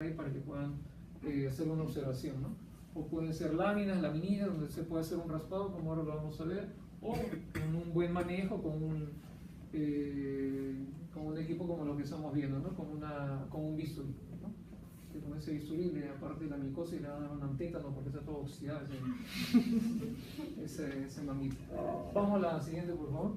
ahí para que puedan hacer una observación, ¿no? O pueden ser láminas, laminillas, donde se puede hacer un raspado, como ahora lo vamos a ver, o con un buen manejo, con un equipo como lo que estamos viendo, ¿no? Con un bisturí, ¿no? Que con ese bisturí, aparte de la micosis, le van a dar un antétano porque está todo oxidado ese mamífero. Vamos a la siguiente, por favor.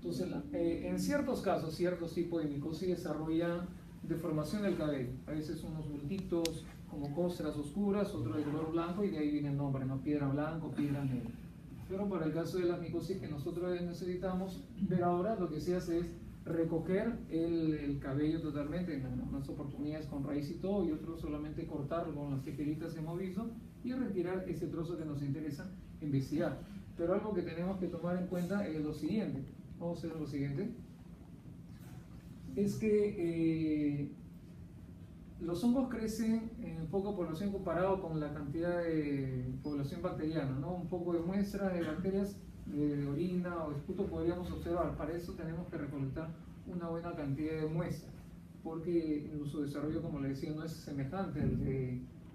Entonces, en ciertos casos, ciertos tipos de micosis desarrollan deformación del cabello. A veces unos bultitos como costras oscuras, otros de color blanco, y de ahí viene el nombre, ¿no? Piedra blanca, piedra negra. Pero para el caso de la micosis que nosotros necesitamos ver ahora, lo que se hace es recoger el cabello totalmente, en unas oportunidades con raíz y todo, y otros solamente cortarlo con las tijeritas que hemos visto y retirar ese trozo que nos interesa investigar. Pero algo que tenemos que tomar en cuenta es lo siguiente. Vamos a hacer lo siguiente. Es que los hongos crecen en poca población comparado con la cantidad de población bacteriana, ¿no? Un poco de muestra de bacterias de orina o esputo podríamos observar. Para eso tenemos que recolectar una buena cantidad de muestras, porque su desarrollo, como le decía, no es semejante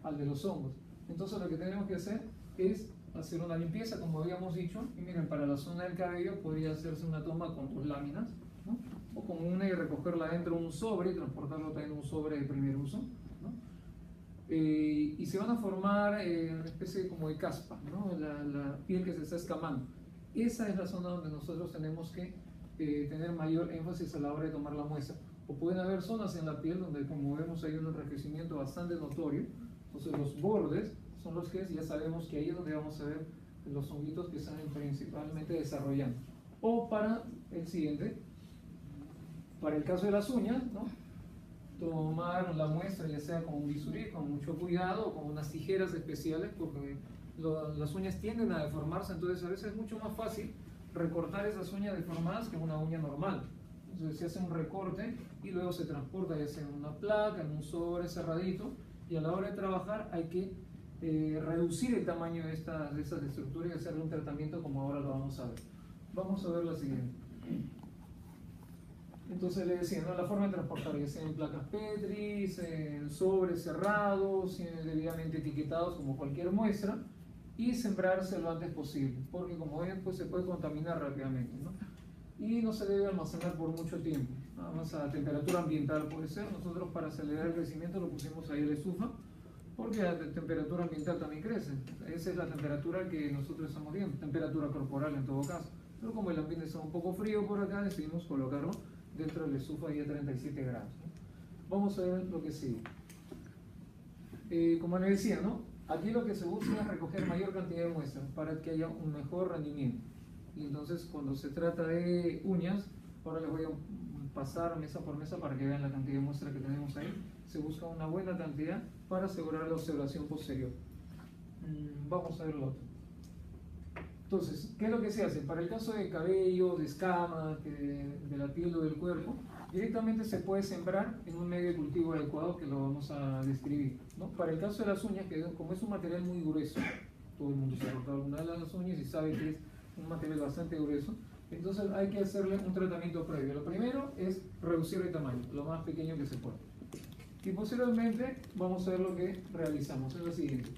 al de los hongos. Entonces lo que tenemos que hacer es hacer una limpieza, como habíamos dicho, y miren, para la zona del cabello podría hacerse una toma con 2 láminas, ¿no? O con una y recogerla dentro de un sobre y transportarlo también en un sobre de primer uso, ¿no? Y se van a formar una especie como de caspa, ¿no? La piel que se está escamando. Esa es la zona donde nosotros tenemos que tener mayor énfasis a la hora de tomar la muestra. O pueden haber zonas en la piel donde, como vemos, hay un enrojecimiento bastante notorio. Entonces los bordes son los que ya sabemos que ahí es donde vamos a ver los honguitos que están principalmente desarrollando. O para el siguiente, para el caso de las uñas, ¿no? Tomar la muestra ya sea con un bisturí, con mucho cuidado, o con unas tijeras especiales, porque las uñas tienden a deformarse, entonces a veces es mucho más fácil recortar esas uñas deformadas que una uña normal. Entonces se hace un recorte y luego se transporta ya sea en una placa, en un sobre cerradito, y a la hora de trabajar hay que reducir el tamaño de estas estructuras y hacerle un tratamiento como ahora lo vamos a ver. Vamos a ver la siguiente. Entonces le decía, ¿no? La forma de transportar, ya sea en placas Petri, en sobres cerrados, debidamente etiquetados como cualquier muestra, y sembrarse lo antes posible, porque como ven, pues se puede contaminar rápidamente, ¿no? Y no se debe almacenar por mucho tiempo, nada más a temperatura ambiental puede ser. Nosotros para acelerar el crecimiento lo pusimos ahí en la estufa, porque a temperatura ambiental también crece. Esa es la temperatura que nosotros estamos viendo, temperatura corporal en todo caso. Pero como el ambiente está un poco frío por acá, decidimos colocarlo dentro de la estufa ahí a 37 grados, ¿no? Vamos a ver lo que sigue. Como les decía, ¿no? Aquí lo que se busca es recoger mayor cantidad de muestras para que haya un mejor rendimiento. Y entonces cuando se trata de uñas, ahora les voy a pasar mesa por mesa para que vean la cantidad de muestras que tenemos ahí. Se busca una buena cantidad para asegurar la observación posterior. Vamos a ver lo otro. Entonces, ¿qué es lo que se hace? Para el caso de cabello, de escamas, de la piel o del cuerpo, directamente se puede sembrar en un medio de cultivo adecuado que lo vamos a describir, ¿no? Para el caso de las uñas, que como es un material muy grueso, todo el mundo se ha cortado alguna de las uñas y sabe que es un material bastante grueso, entonces hay que hacerle un tratamiento previo. Lo primero es reducir el tamaño, lo más pequeño que se pueda. Y posteriormente vamos a ver lo que realizamos, es lo siguiente.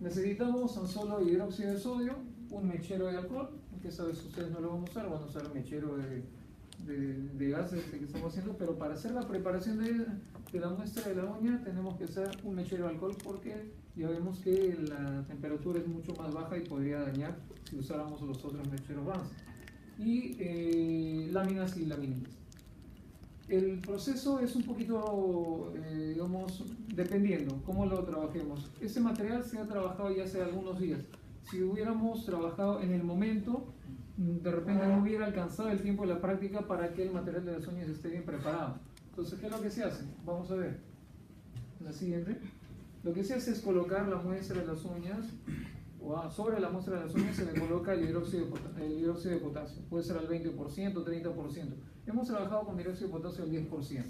Necesitamos solo hidróxido de sodio, un mechero de alcohol, que esta vez ustedes no lo van a usar, van a usar el mechero de gases que estamos haciendo, pero para hacer la preparación de la muestra de la uña tenemos que usar un mechero de alcohol, porque ya vemos que la temperatura es mucho más baja y podría dañar si usáramos los otros mecheros Vance. Y láminas y laminillas. El proceso es un poquito, digamos, dependiendo cómo lo trabajemos. Este material se ha trabajado ya hace algunos días. Si hubiéramos trabajado en el momento, de repente no hubiera alcanzado el tiempo de la práctica para que el material de las uñas esté bien preparado. Entonces, ¿qué es lo que se hace? Vamos a ver. La siguiente. Lo que se hace es colocar la muestra de las uñas, o sobre la muestra de las uñas se le coloca el hidróxido de potasio. Puede ser al 20%, 30%. Hemos trabajado con dióxido de potasio al 10%.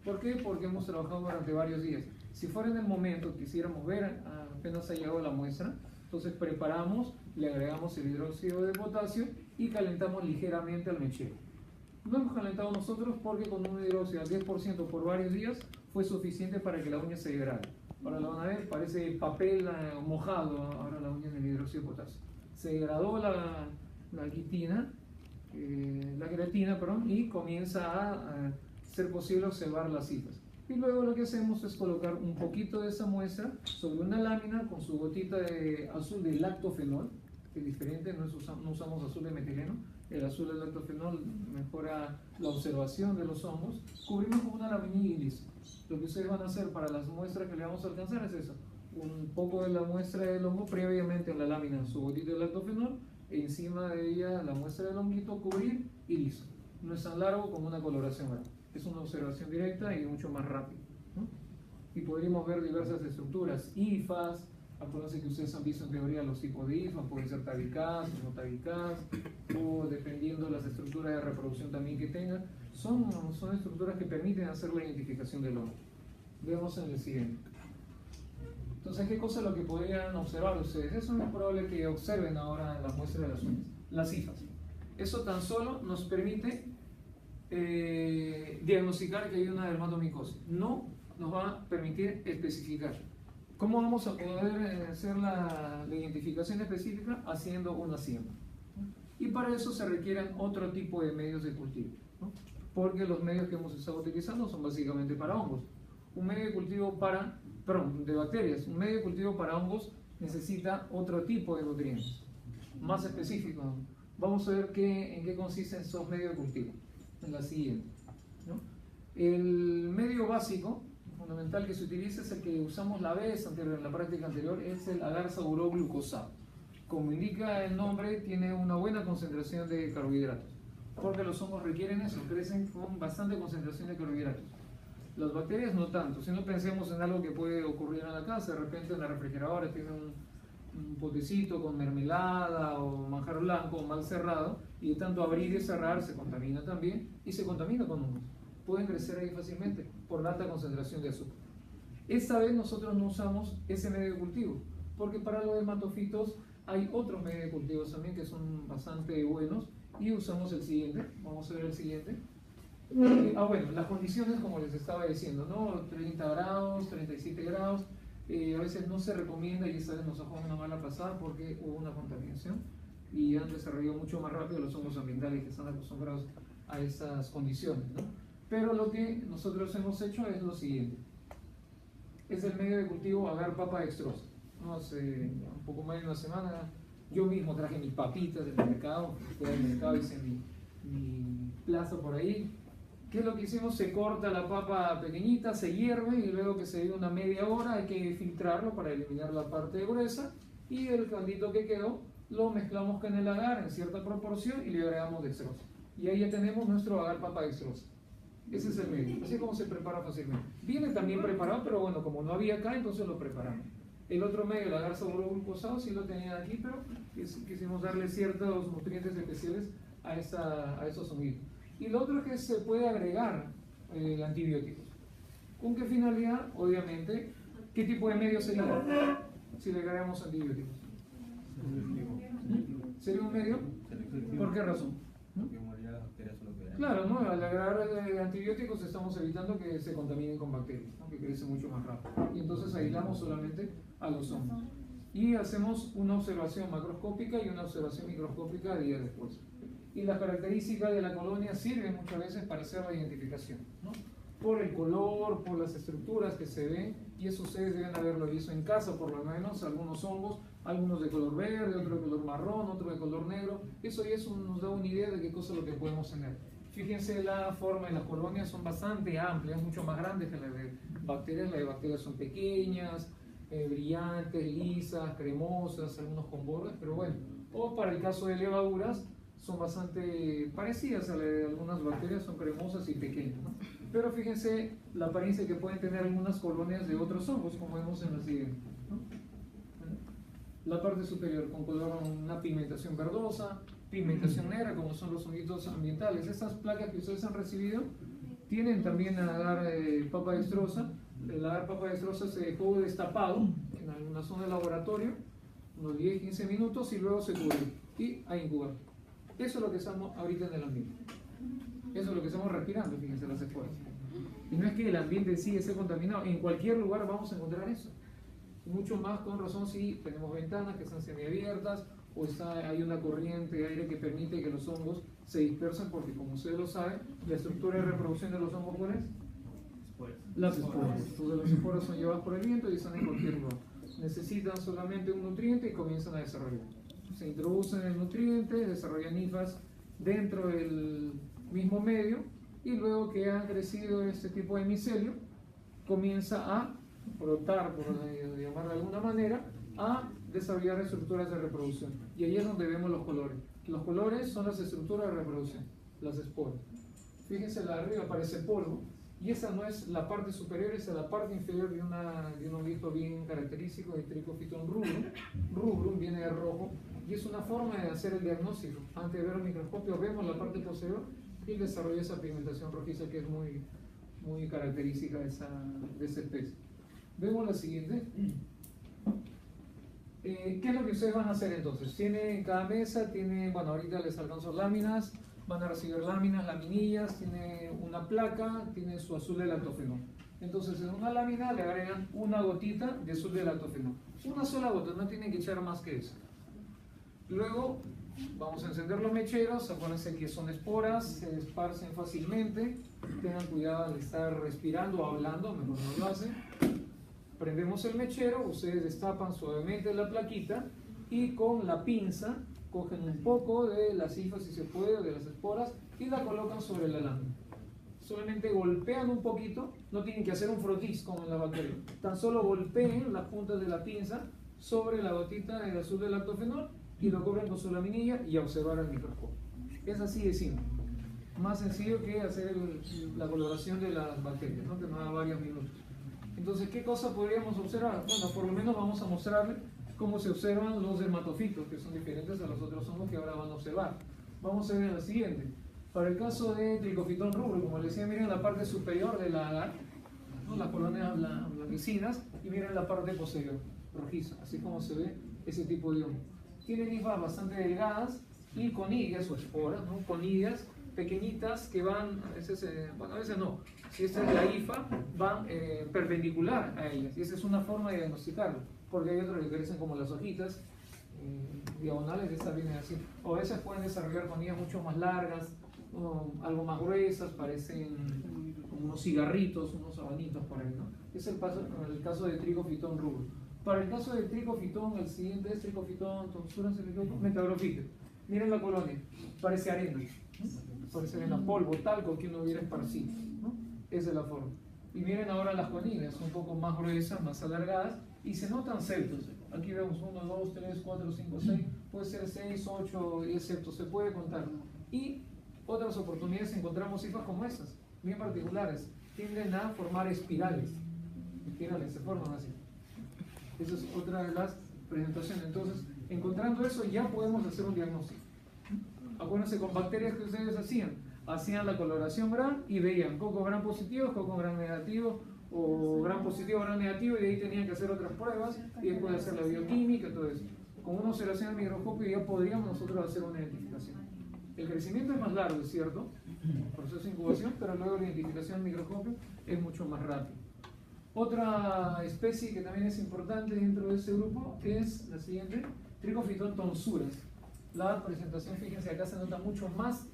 ¿Por qué? Porque hemos trabajado durante varios días. Si fuera en el momento quisiéramos ver, apenas ha llegado la muestra, entonces preparamos, le agregamos el hidróxido de potasio y calentamos ligeramente al mechero. No hemos calentado nosotros porque con un hidróxido al 10% por varios días fue suficiente para que la uña se degrade. Ahora la van a ver, parece papel mojado ahora la uña en el hidróxido de potasio. Se degradó la quitina, la creatina, perdón, y comienza a ser posible observar las cifras. Y luego lo que hacemos es colocar un poquito de esa muestra sobre una lámina con su gotita de azul de lactofenol, que es diferente, no usamos azul de metileno. El azul del lactofenol mejora la observación de los hongos. Cubrimos con una laminilla y listo. Lo que ustedes van a hacer para las muestras que le vamos a alcanzar es eso: un poco de la muestra del hongo previamente en la lámina, su gotita de lactofenol, e encima de ella la muestra del honguito, cubrir y listo. No es tan largo como una coloración grande. Es una observación directa y mucho más rápido, ¿no? Y podríamos ver diversas estructuras, hifas. Acuérdense que ustedes han visto en teoría los tipos de hifas, pueden ser tabicás o no tabicás, o dependiendo de las estructuras de reproducción también que tengan, son estructuras que permiten hacer la identificación del hongo. Veamos en el siguiente. Entonces, ¿qué cosa es lo que podrían observar ustedes? Eso es muy probable que observen ahora en las muestras de las uñas, las hifas. Eso tan solo nos permite diagnosticar que hay una dermatomicosis. No nos va a permitir especificar. ¿Cómo vamos a poder hacer la identificación específica? Haciendo una siembra. Y para eso se requieren otro tipo de medios de cultivo, ¿no? Porque los medios que hemos estado utilizando son básicamente para hongos. Un medio de cultivo de bacterias. Un medio de cultivo para hongos necesita otro tipo de nutrientes, más específicos. Vamos a ver en qué consisten esos medios de cultivo en la siguiente, ¿no? El medio básico fundamental que se utiliza es el que usamos la vez anterior, en la práctica anterior, es el agar saburoglucosado. Como indica el nombre, tiene una buena concentración de carbohidratos, porque los hongos requieren eso, crecen con bastante concentración de carbohidratos. Las bacterias no tanto. Si no pensemos en algo que puede ocurrir en la casa, de repente en la refrigeradora tiene un potecito con mermelada o manjar blanco mal cerrado, y de tanto abrir y cerrar se contamina también, y se contamina con hongos. Pueden crecer ahí fácilmente por la alta concentración de azúcar. Esta vez nosotros no usamos ese medio de cultivo, porque para los dermatofitos hay otros medios de cultivo también que son bastante buenos, y usamos el siguiente. Vamos a ver el siguiente. Bueno, las condiciones, como les estaba diciendo, ¿no? 30 grados, 37 grados, a veces no se recomienda, y esta vez nos ha jugado una mala pasada porque hubo una contaminación y han desarrollado mucho más rápido los hongos ambientales que están acostumbrados a esas condiciones, ¿no? Pero lo que nosotros hemos hecho es lo siguiente: es el medio de cultivo agar papa dextrosa, ¿no? Hace un poco más de una semana yo mismo traje mis papitas del mercado, fui al mercado, hice mi plaza por ahí. ¿Qué es lo que hicimos? Se corta la papa pequeñita, se hierve, y luego que se dé una media hora hay que filtrarlo para eliminar la parte gruesa, y el caldito que quedó lo mezclamos con el agar en cierta proporción y le agregamos dextrosa. Y ahí ya tenemos nuestro agar papa dextrosa. Ese es el medio, así es como se prepara fácilmente. Viene también preparado, pero bueno, como no había acá, entonces lo preparamos. El otro medio, el agar saburoglucosado, sí lo tenían aquí, pero quisimos darle ciertos nutrientes especiales a esos honguitos. Y lo otro es que se puede agregar antibióticos. ¿Con qué finalidad? Obviamente, ¿qué tipo de medio sería si le agregamos antibióticos? ¿Sería un medio? ¿Por qué razón? Claro, ¿no? Al agregar antibióticos estamos evitando que se contaminen con bacterias, ¿no? Que crecen mucho más rápido. Y entonces aislamos solamente a los hongos. Y hacemos una observación macroscópica y una observación microscópica días después. Y las características de la colonia sirven muchas veces para hacer la identificación, ¿no? Por el color, por las estructuras que se ven, y eso ustedes deben haberlo visto en casa por lo menos. Algunos hongos, algunos de color verde, otro de color marrón, otro de color negro. Eso nos da una idea de qué cosa es lo que podemos tener. Fíjense, la forma de las colonias son bastante amplias, mucho más grandes que las de bacterias. Las de bacterias son pequeñas, brillantes, lisas, cremosas, algunos con bordes, pero bueno. O para el caso de levaduras, son bastante parecidas a las de algunas bacterias, son cremosas y pequeñas, ¿no? Pero fíjense la apariencia que pueden tener algunas colonias de otros hongos, como vemos en la siguiente, ¿no? La parte superior con color, una pigmentación verdosa, pigmentación negra, como son los honguitos ambientales. Estas placas que ustedes han recibido tienen también agar papa dextrosa. El agar papa dextrosa se dejó destapado en alguna zona del laboratorio, unos 10-15 minutos, y luego se cubrió y a incubar. Eso es lo que estamos ahorita en el ambiente. Eso es lo que estamos respirando, fíjense las esporas. Y no es que el ambiente en sí esté contaminado, en cualquier lugar vamos a encontrar eso. Mucho más con razón si tenemos ventanas que están semiabiertas o hay una corriente de aire que permite que los hongos se dispersen, porque como ustedes lo saben, la estructura de reproducción de los hongos, ¿cuál es? Las esporas. Entonces las esporas son llevadas por el viento y están en cualquier lugar. Necesitan solamente un nutriente y comienzan a desarrollar. Se introducen el nutriente, desarrollan hifas dentro del mismo medio, y luego que han crecido este tipo de micelio, comienza a brotar, por llamar de alguna manera, a desarrollar estructuras de reproducción. Y ahí es donde vemos los colores. Los colores son las estructuras de reproducción, las esporas. Fíjense, la de arriba parece polvo, y esa no es la parte superior, esa es la parte inferior de un honguito bien característico de Trichophyton rubrum. Rubrum viene de rojo, y es una forma de hacer el diagnóstico. Antes de ver el microscopio vemos la parte posterior y desarrolla esa pigmentación rojiza que es muy característica de esa especie. Vemos la siguiente. ¿Qué es lo que ustedes van a hacer entonces? Tiene cada mesa, bueno, ahorita les alcanzo láminas, van a recibir láminas, laminillas, tiene una placa, tiene su azul de lactofenol. Entonces en una lámina le agregan una gotita de azul de lactofenol. Una sola gota, no tienen que echar más que eso. Luego vamos a encender los mecheros, acuérdense que son esporas, se esparcen fácilmente, tengan cuidado de estar respirando o hablando, mejor no lo hacen. Prendemos el mechero, ustedes destapan suavemente la plaquita y con la pinza cogen un poco de las hifas, si se puede, de las esporas, y la colocan sobre la lámina. Solamente golpean un poquito, no tienen que hacer un frotis como en la bacteria, tan solo golpeen las puntas de la pinza sobre la gotita del azul del lactofenol y lo cubren con su laminilla y a observar al microscopio. Es así de simple, más sencillo que hacer la coloración de las bacterias, ¿no? Que nos da varios minutos. Entonces, ¿qué cosa podríamos observar? Bueno, por lo menos vamos a mostrarles cómo se observan los dermatofitos, que son diferentes a los otros hongos que ahora van a observar. Vamos a ver en la siguiente. Para el caso de Trichophyton rubrum, como les decía, miren la parte superior del agar, ¿no? Las colonias blanquecinas, y miren la parte posterior, rojiza, así como se ve ese tipo de hongo. Tienen hifas bastante delgadas y conillas o esporas, ¿no? Conillas pequeñitas que van, a veces no, si esta es la hifa, van perpendicular a ellas, y esa es una forma de diagnosticarlo, porque hay otras que crecen como las hojitas diagonales, estas vienen así, o a veces pueden desarrollar conillas mucho más largas, algo más gruesas, parecen como unos cigarritos, unos abanitos por ahí, ¿no? Es el caso de Trichophyton rubrum. Para el caso de Trichophyton, el siguiente es Trichophyton tonsura, Metagrophyte. Miren la colonia, parece arena, ¿no? Parece arena, polvo, talco que uno hubiera esparcido, ¿no? Esa es la forma. Y miren ahora las conillas, un poco más gruesas, más alargadas, y se notan septos. Aquí vemos 1, 2, 3, 4, 5, 6, puede ser 6, 8, 10 septos, se puede contar. Y otras oportunidades encontramos hifas como esas, bien particulares, tienden a formar espirales, se forman así. Esa es otra de las presentaciones. Entonces, encontrando eso ya podemos hacer un diagnóstico. Acuérdense con bacterias que ustedes hacían la coloración Gram y veían coco Gram positivo, coco Gram negativo, o Gram positivo, Gram negativo, y de ahí tenían que hacer otras pruebas y después hacer la bioquímica y todo eso. Con una observación al microscopio ya podríamos nosotros hacer una identificación. El crecimiento es más largo, es cierto, el proceso de incubación, pero luego la identificación al microscopio es mucho más rápido. Otra especie que también es importante dentro de ese grupo es la siguiente, Trichophyton tonsuras. La presentación, fíjense, acá se nota mucho más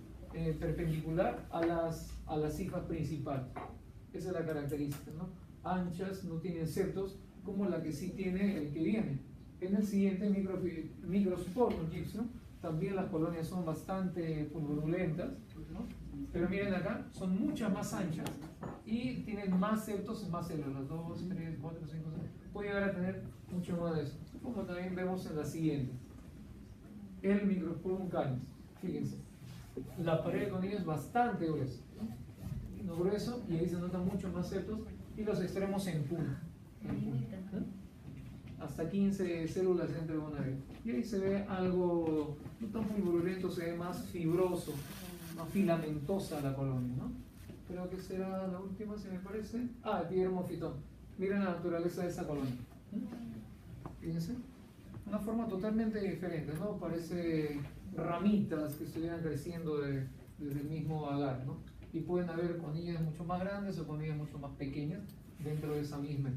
perpendicular a las hifas principales. Esa es la característica, ¿no? Anchas, no tienen septos, como la que sí tiene el que viene. En el siguiente, Microsporum gypsum, también las colonias son bastante pulverulentas, ¿no? Pero miren acá, son muchas más anchas y tienen más septos y más células, 2, 3, 4, 5, 6. Puede llegar a tener mucho más de eso, como también vemos en la siguiente. El Microsporum canis, fíjense, la pared de conillas es bastante gruesa, ¿no? Grueso, y ahí se notan mucho más septos y los extremos en punta, hasta 15 células dentro de una vez, y ahí se ve algo no tan pulverulento, se ve más fibroso, más filamentosa la colonia, ¿no? Creo que será la última, si me parece. Epidermophyton. Miren la naturaleza de esa colonia. Fíjense, una forma totalmente diferente, ¿no? Parece ramitas que estuvieran creciendo desde el mismo agar, ¿no? y pueden haber conillas mucho más grandes o conillas mucho más pequeñas dentro de esa misma especie.